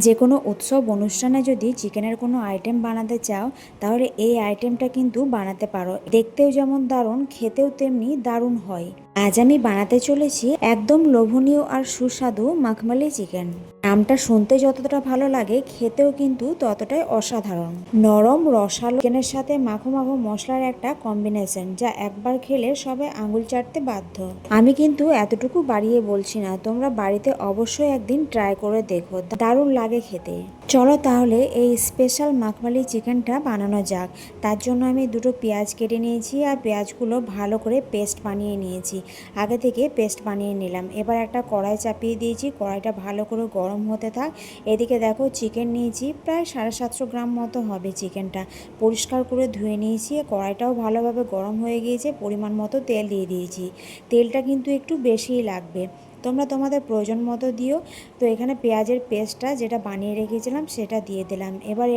যে কোনো উৎসব অনুষ্ঠানে যদি চিকেনের কোনো আইটেম বানাতে চাও তাহলে এই আইটেমটা কিন্তু বানাতে পারো। দেখতেও যেমন দারুণ, খেতেও তেমনি দারুণ হয়। আজ আমি বানাতে চলেছি একদম লোভনীয় আর সুস্বাদু মাখমালি চিকেন। নামটা শুনতে যতটা ভালো লাগে খেতেও কিন্তু ততটাই অসাধারণ। নরম রসালো চিকেনের সাথে মাখো মাখো মশলার একটা কম্বিনেশন, যা একবার খেলে সবাই আঙুল চাটতে বাধ্য। আমি কিন্তু এতটুকু বাড়িয়ে বলছি না, তোমরা বাড়িতে অবশ্যই একদিন ট্রাই করে দেখো, দারুণ লাগে খেতে। চলো তাহলে এই স্পেশাল মাখমালি চিকেনটা বানানো যাক। তার জন্য আমি দুটো পেঁয়াজ কেটে নিয়েছি আর পেঁয়াজগুলো ভালো করে পেস্ট বানিয়ে নিয়েছি। আগে থেকে পেস্ট বানিয়ে নিলাম। এবার একটা কড়াই চাপিয়ে দিয়েছি, কড়াইটা ভালো করে গরম হতে থাক। এদিকে দেখো চিকেন নিয়েছি, প্রায় 750 গ্রাম মতো হবে চিকেনটা। পরিষ্কার করে ধুয়ে নিয়েছি। কড়াইটাও ভালোভাবে গরম হয়ে গিয়েছে, পরিমাণ মতো তেল দিয়ে দিয়েছি। তেলটা কিন্তু একটু বেশিই লাগবে, তোমরা তোমাদের প্রয়োজন মতো দিও। তো এখানে পেঁয়াজের পেস্টটা যেটা বানিয়ে রেখেছিলাম সেটা দিয়ে দিলাম। এবার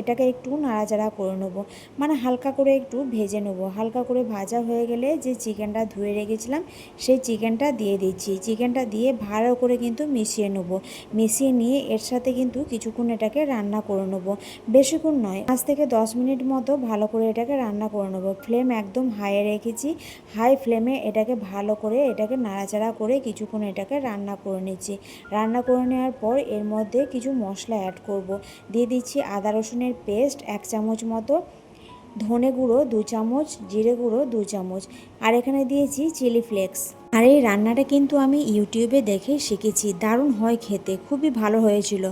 এটাকে একটু নাড়াচাড়া করে নেবো, মানে হালকা করে একটু ভেজে নেবো। হালকা করে ভাজা হয়ে গেলে যে চিকেনটা ধুয়ে রেখেছিলাম সেই চিকেনটা দিয়ে দিচ্ছি। চিকেনটা দিয়ে ভালো করে কিন্তু মিশিয়ে নেবো। মিশিয়ে নিয়ে এর সাথে কিন্তু কিছুক্ষণ এটাকে রান্না করে নেবো। বেশিক্ষণ নয়, 5 থেকে 10 মিনিট মতো ভালো করে এটাকে রান্না করে নেবো। ফ্লেম একদম হাইয়ে রেখেছি। হাই ফ্লেমে এটাকে ভালো করে এটাকে নাড়াচাড়া করে কিছুক্ষণ এটাকে রান্না করে নিচ্ছি। রান্না করে নেওয়ার পর এর মধ্যে কিছু মশলা অ্যাড করব। দিয়ে দিচ্ছি আদা রসুনের পেস্ট 1 চামচ মতো, ধনে গুঁড়ো 2 চামচ, জিরে গুঁড়ো 2 চামচ, আর এখানে দিয়েছি চিলি ফ্লেক্স। আর এই রান্নাটা কিন্তু আমি ইউটিউবে দেখে শিখেছি, দারুণ হয় খেতে, খুবই ভালো হয়েছিল।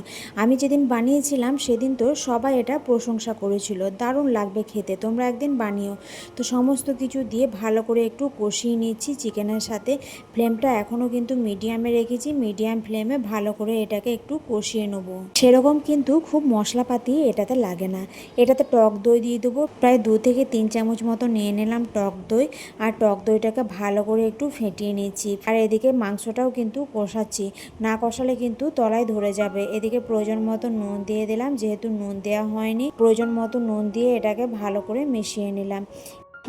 আমি যেদিন বানিয়েছিলাম সেদিন তো সবাই এটা প্রশংসা করেছিল, দারুণ লাগবে খেতে, তোমরা একদিন বানিও। তো সমস্ত কিছু দিয়ে ভালো করে একটু কষিয়ে নিচ্ছি চিকেনের সাথে। ফ্লেমটা এখনও কিন্তু মিডিয়ামে রেখেছি। মিডিয়াম ফ্লেমে ভালো করে এটাকে একটু কষিয়ে নেবো। সেরকম কিন্তু খুব মশলাপাতি এটাতে লাগে না। এটাতে টক দই দিয়ে দেবো, প্রায় 2 থেকে 3 চামচ মতো নিয়ে নিলাম টক দই। আর টক দইটাকে ভালো করে একটু ফেটিয়ে নিচ্ছি। আর এদিকে মাংসটাও কিন্তু কষাচ্ছি, না কষালে কিন্তু তলায় ধরে যাবে। এদিকে প্রয়োজন মতো নুন দিয়ে দিলাম, যেহেতু নুন দেওয়া হয়নি। প্রয়োজন মতো নুন দিয়ে এটাকে ভালো করে মিশিয়ে নিলাম।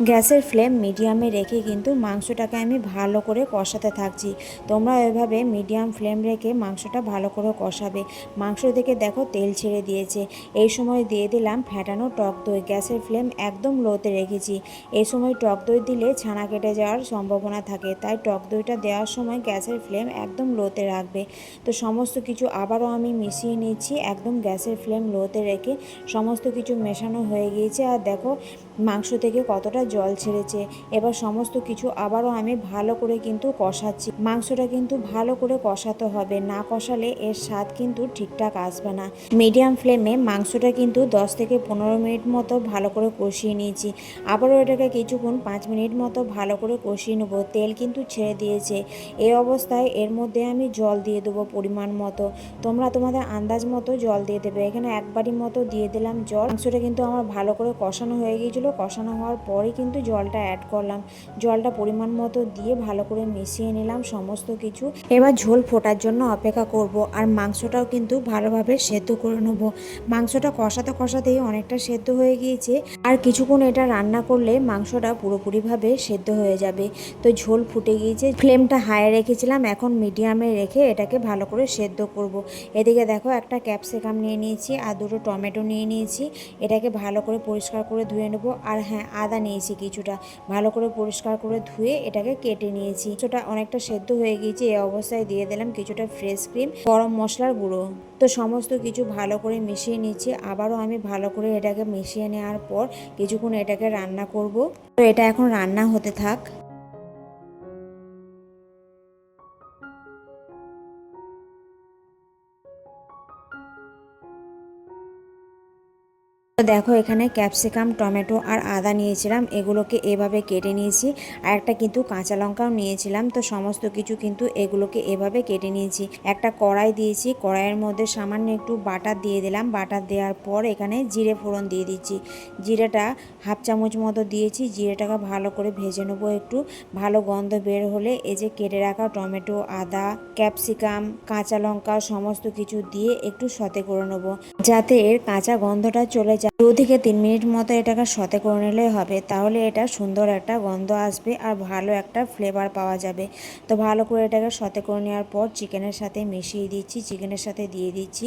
গ্যাসের ফ্লেম মিডিয়ামে রেখে কিন্তু মাংসটাকে আমি ভালো করে কষাতে থাকছি। তোমরা এভাবে মিডিয়াম ফ্লেম রেখে মাংসটা ভালো করে কষাবে। মাংস থেকে দেখো তেল ছেড়ে দিয়েছে। এই সময় দিয়ে দিলাম ফ্যাটানো টক দই। গ্যাসের ফ্লেম একদম লোতে রেখেছি। এই সময় টক দই দিলে ছানা কেটে যাওয়ার সম্ভাবনা থাকে, তাই টক দইটা দেওয়ার সময় গ্যাসের ফ্লেম একদম লোতে রাখবে। তো সমস্ত কিছু আবারও আমি মিশিয়ে নিচ্ছি, একদম গ্যাসের ফ্লেম লোতে রেখে। সমস্ত কিছু মেশানো হয়ে গিয়েছে। আর দেখো মাংস থেকে কতটা জল ছেড়েছে। এবার সমস্ত কিছু আবারও আমি ভালো করে কিন্তু কষাচ্ছি। মাংসটা কিন্তু ভালো করে কষাতে হবে, না কষালে এর স্বাদ কিন্তু ঠিকঠাক আসবে না। মিডিয়াম ফ্লেমে মাংসটা কিন্তু 10 থেকে 15 মিনিট মতো ভালো করে কষিয়ে নিয়েছি। আবারও এটাকে কিছুক্ষণ 5 মিনিট মতো ভালো করে কষিয়ে নেবো। তেল কিন্তু ছেড়ে দিয়েছে। এই অবস্থায় এর মধ্যে আমি জল দিয়ে দেবো পরিমাণ মতো। তোমরা তোমাদের আন্দাজ মতো জল দিয়ে দেবে। এখানে 1 বাটি মতো দিয়ে দিলাম জল। মাংসটা কিন্তু আমার ভালো করে কষানো হয়ে গিয়েছিল। কষানো হওয়ার পরে কিন্তু জলটা অ্যাড করলাম। জলটা পরিমাণ মতো দিয়ে ভালো করে মিশিয়ে নিলাম সমস্ত কিছু। এবার ঝোল ফোটার জন্য অপেক্ষা করব। আর মাংসটাও কিন্তু ভালোভাবে সেদ্ধ করে নেবো। মাংসটা কষাতে কষাতেই অনেকটা সেদ্ধ হয়ে গিয়েছে। আর কিছুক্ষণ এটা রান্না করলে মাংসটা পুরোপুরিভাবে সেদ্ধ হয়ে যাবে। তো ঝোল ফুটে গিয়েছে। ফ্লেমটা হাই রেখেছিলাম, এখন মিডিয়ামে রেখে এটাকে ভালো করে সেদ্ধ করব। এদিকে দেখো একটা ক্যাপসিকাম নিয়ে নিয়েছি আর দুটো টমেটো নিয়ে নিয়েছি। এটাকে ভালো করে পরিষ্কার করে ধুয়ে নেব। আর হ্যাঁ, আদা নিয়েছি কিছুটা, ভালো করে পরিষ্কার করে ধুয়ে এটাকে কেটে নিয়েছি। সেটা অনেকটা সেদ্ধ হয়ে গিয়েছে। এই অবস্থায় দিয়ে দিলাম কিছুটা ফ্রেশ ক্রিম, গরম মশলার গুঁড়ো। তো সমস্ত কিছু ভালো করে মিশিয়ে নিচ্ছি। আবারও আমি ভালো করে এটাকে মিশিয়ে নেওয়ার পর কিছুক্ষণ এটাকে রান্না করব। তো এটা এখন রান্না হতে থাক। তো দেখো এখানে ক্যাপসিকাম, টমেটো আর আদা নিয়েছিলাম, এগুলোকে এভাবে কেটে নিয়েছি। আর একটা কিন্তু কাঁচা লঙ্কাও নিয়েছিলাম। তো সমস্ত কিছু কিন্তু এগুলোকে এভাবে কেটে নিয়েছি। একটা কড়াই দিয়েছি, কড়াইয়ের মধ্যে সামান্য একটু বাটার দিয়ে দিলাম। বাটার দেওয়ার পর এখানে জিরে ফোড়ন দিয়ে দিচ্ছি। জিরেটা 1/2 চামচ মতো দিয়েছি। জিরেটাকে ভালো করে ভেজে নেবো একটু। ভালো গন্ধ বের হলে এই যে কেটে রাখা টমেটো, আদা, ক্যাপসিকাম, কাঁচা লঙ্কা সমস্ত কিছু দিয়ে একটু সতে করে নেবো, যাতে এর কাঁচা গন্ধটা চলে যায়। 2 থেকে 3 মিনিট মতো এটাকে সতে করে নিলেই হবে। তাহলে এটা সুন্দর একটা গন্ধ আসবে আর ভালো একটা ফ্লেভার পাওয়া যাবে। তো ভালো করে এটাকে সতে করে নেওয়ার পর চিকেনের সাথে মিশিয়ে দিচ্ছি, চিকেনের সাথে দিয়ে দিচ্ছি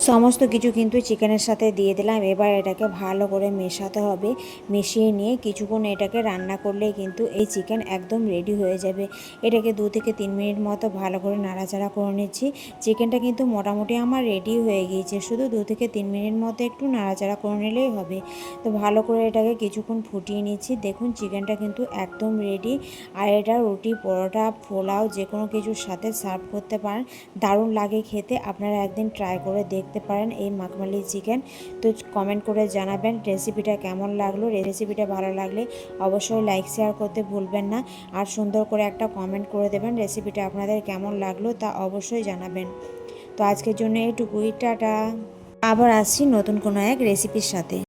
সমস্ত কিছু কিন্তু চিকেনের সাথে দিয়ে দিলাম। এবার এটাকে ভালো করে মেশাতে হবে। মিশিয়ে নিয়ে কিছুক্ষণ এটাকে রান্না করলেই কিন্তু এই চিকেন একদম রেডি হয়ে যাবে। এটাকে 2 থেকে 3 মিনিট মতো ভালো করে নাড়াচাড়া করে নিচ্ছি। চিকেনটা কিন্তু মোটামুটি আমার রেডি হয়ে গিয়েছে, শুধু 2 থেকে 3 মিনিট মতো একটু নাড়াচাড়া করে নিলেই হবে। তো ভালো করে এটাকে কিছুক্ষণ ফুটিয়ে নিচ্ছি। দেখুন চিকেনটা কিন্তু একদম রেডি। আর এটা রুটি, পরোটা, পোলাও যে কোনো কিছুর সাথে সার্ভ করতে পারেন, দারুণ লাগে খেতে। আপনারা একদিন ট্রাই করে দেখতে পারেন এই মাখমালি চিকেন। তো কমেন্ট করে জানাবেন রেসিপিটা কেমন লাগলো। রেসিপিটা ভালো লাগলে অবশ্যই লাইক শেয়ার করতে ভুলবেন না। আর সুন্দর করে একটা কমেন্ট করে দেবেন রেসিপিটা আপনাদের কেমন লাগলো তা অবশ্যই জানাবেন। তো আজকের জন্য এইটুকুই, টাটা। আবার আসছি নতুন কোনো এক রেসিপির সাথে।